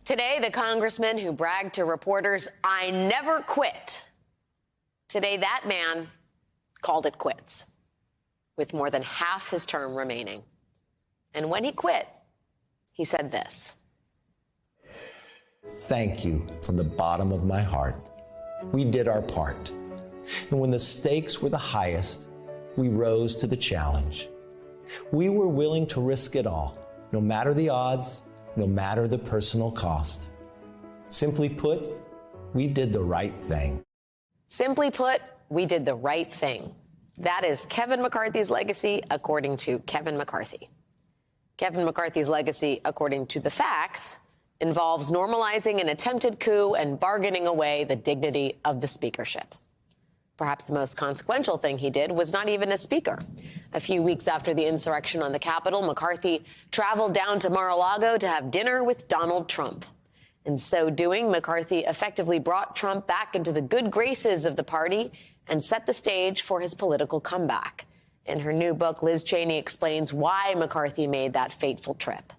Today, the congressman who bragged to reporters, "I never quit." Today, that man called it quits with more than half his term remaining. And when he quit, he said this. Thank you from the bottom of my heart. We did our part. And when the stakes were the highest, we rose to the challenge. We were willing to risk it all, no matter the odds, no matter the personal cost. Simply put, we did the right thing. Simply put, we did the right thing. That is Kevin McCarthy's legacy, according to Kevin McCarthy. Kevin McCarthy's legacy, according to the facts, involves normalizing an attempted coup and bargaining away the dignity of the speakership. Perhaps the most consequential thing he did was not even as speaker. A few weeks after the insurrection on the Capitol, McCarthy traveled down to Mar-a-Lago to have dinner with Donald Trump. In so doing, McCarthy effectively brought Trump back into the good graces of the party and set the stage for his political comeback. In her new book, Liz Cheney explains why McCarthy made that fateful trip.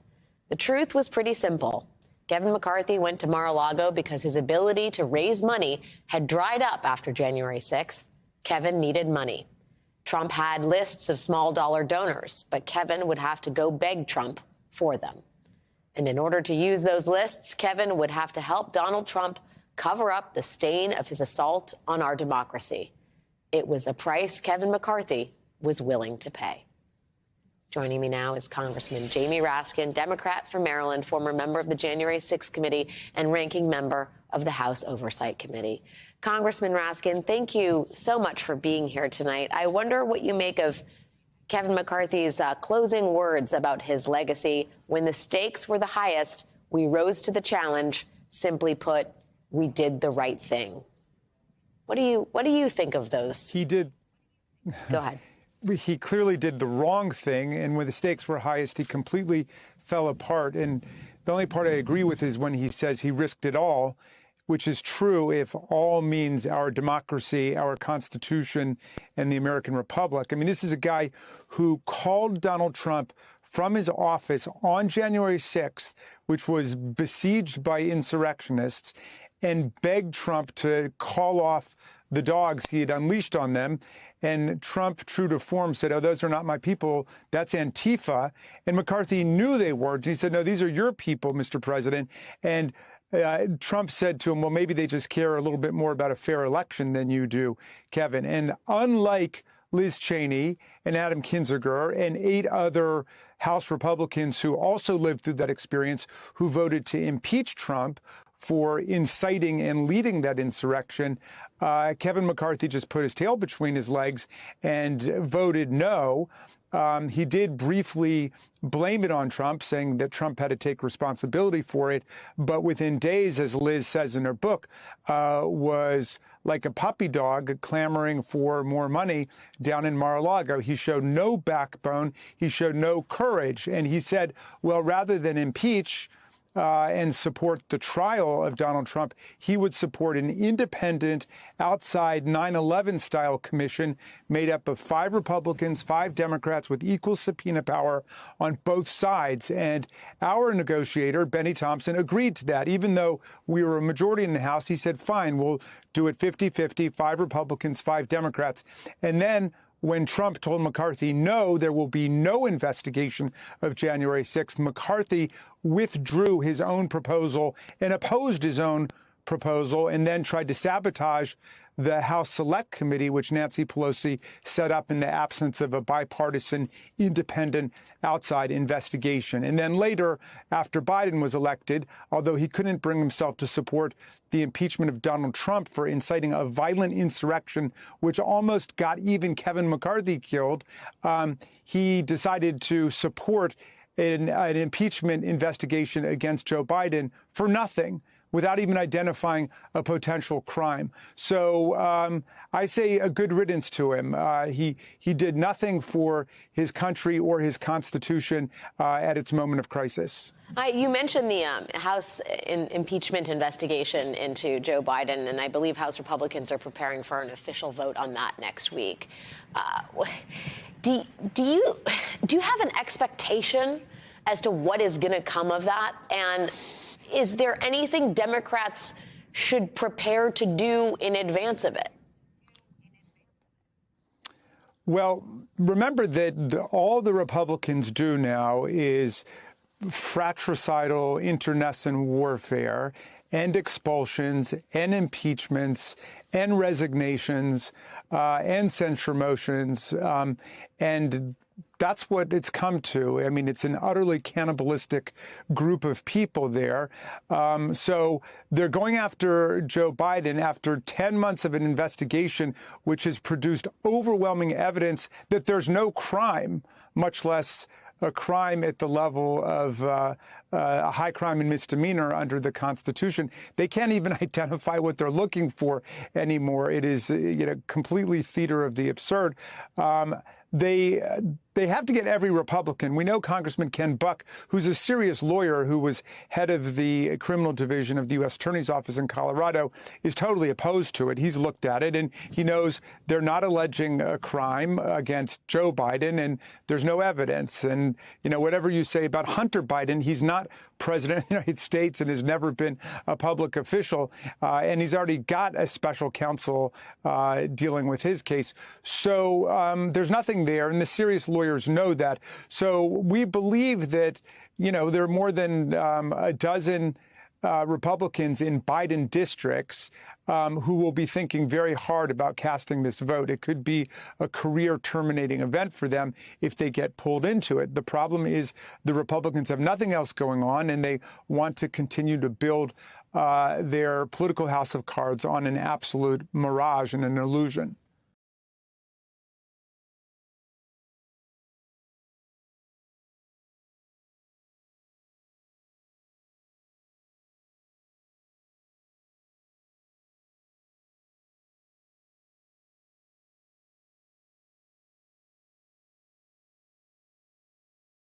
The truth was pretty simple. Kevin McCarthy went to Mar-a-Lago because his ability to raise money had dried up after January 6th. Kevin needed money. Trump had lists of small-dollar donors, but Kevin would have to go beg Trump for them. And in order to use those lists, Kevin would have to help Donald Trump cover up the stain of his assault on our democracy. It was a price Kevin McCarthy was willing to pay. Joining me now is Congressman Jamie Raskin, Democrat from Maryland, former member of the January 6th committee and ranking member of the House Oversight Committee. Congressman Raskin, thank you so much for being here tonight. I wonder what you make of Kevin McCarthy's closing words about his legacy. When the stakes were the highest, we rose to the challenge. Simply put, we did the right thing. What do you think of those? He did. Go ahead. He clearly did the wrong thing, and when the stakes were highest, he completely fell apart. And the only part I agree with is when he says he risked it all, which is true if all means our democracy, our Constitution, and the American Republic. I mean, this is a guy who called Donald Trump from his office on January 6th, which was besieged by insurrectionists, and begged Trump to call off the dogs he had unleashed on them. And Trump, true to form, said, "Oh, those are not my people. That's Antifa." And McCarthy knew they weren't. He said, "No, these are your people, Mr. President." And Trump said to him, "Well, maybe they just care a little bit more about a fair election than you do, Kevin." And unlike Liz Cheney and Adam Kinzinger and 8 other House Republicans who also lived through that experience, who voted to impeach Trump for inciting and leading that insurrection, Kevin McCarthy just put his tail between his legs and voted no. He did briefly blame it on Trump, saying that Trump had to take responsibility for it. But within days, as Liz says in her book, was like a puppy dog clamoring for more money down in Mar-a-Lago. He showed no backbone. He showed no courage. And he said, well, rather than impeach and support the trial of Donald Trump, he would support an independent, outside 9/11 style commission made up of 5 Republicans, 5 Democrats with equal subpoena power on both sides. And our negotiator, Benny Thompson, agreed to that. Even though we were a majority in the House, he said, fine, we'll do it 50-50, 5 Republicans, 5 Democrats. And then when Trump told McCarthy, no, there will be no investigation of January 6th, McCarthy withdrew his own proposal and opposed his own proposal and then tried to sabotage the House Select Committee, which Nancy Pelosi set up in the absence of a bipartisan, independent, outside investigation. And then later, after Biden was elected, although he couldn't bring himself to support the impeachment of Donald Trump for inciting a violent insurrection, which almost got even Kevin McCarthy killed, he decided to support an impeachment investigation against Joe Biden for nothing, without even identifying a potential crime. So I say a good riddance to him. He did nothing for his country or his Constitution at its moment of crisis. You mentioned the House impeachment investigation into Joe Biden, and I believe House Republicans are preparing for an official vote on that next week. Do you have an expectation as to what is going to come of that? And Is there anything Democrats should prepare to do in advance of it? Well, remember that all the Republicans do now is fratricidal internecine warfare and expulsions and impeachments and resignations and censure motions. And that's what it's come to. I mean, it's an utterly cannibalistic group of people there. So they're going after Joe Biden after 10 months of an investigation, which has produced overwhelming evidence that there's no crime, much less a crime at the level of a high crime and misdemeanor under the Constitution. They can't even identify what they're looking for anymore. It is, completely theater of the absurd. They have to get every Republican. We know Congressman Ken Buck, who's a serious lawyer who was head of the criminal division of the U.S. Attorney's Office in Colorado, is totally opposed to it. He's looked at it, and he knows they're not alleging a crime against Joe Biden, and there's no evidence. And, whatever you say about Hunter Biden, he's not president of the United States and has never been a public official, and he's already got a special counsel dealing with his case. So there's nothing there, and the serious lawyers know that. So we believe that, there are more than a dozen Republicans in Biden districts who will be thinking very hard about casting this vote. It could be a career-terminating event for them if they get pulled into it. The problem is the Republicans have nothing else going on, and they want to continue to build their political house of cards on an absolute mirage and an illusion.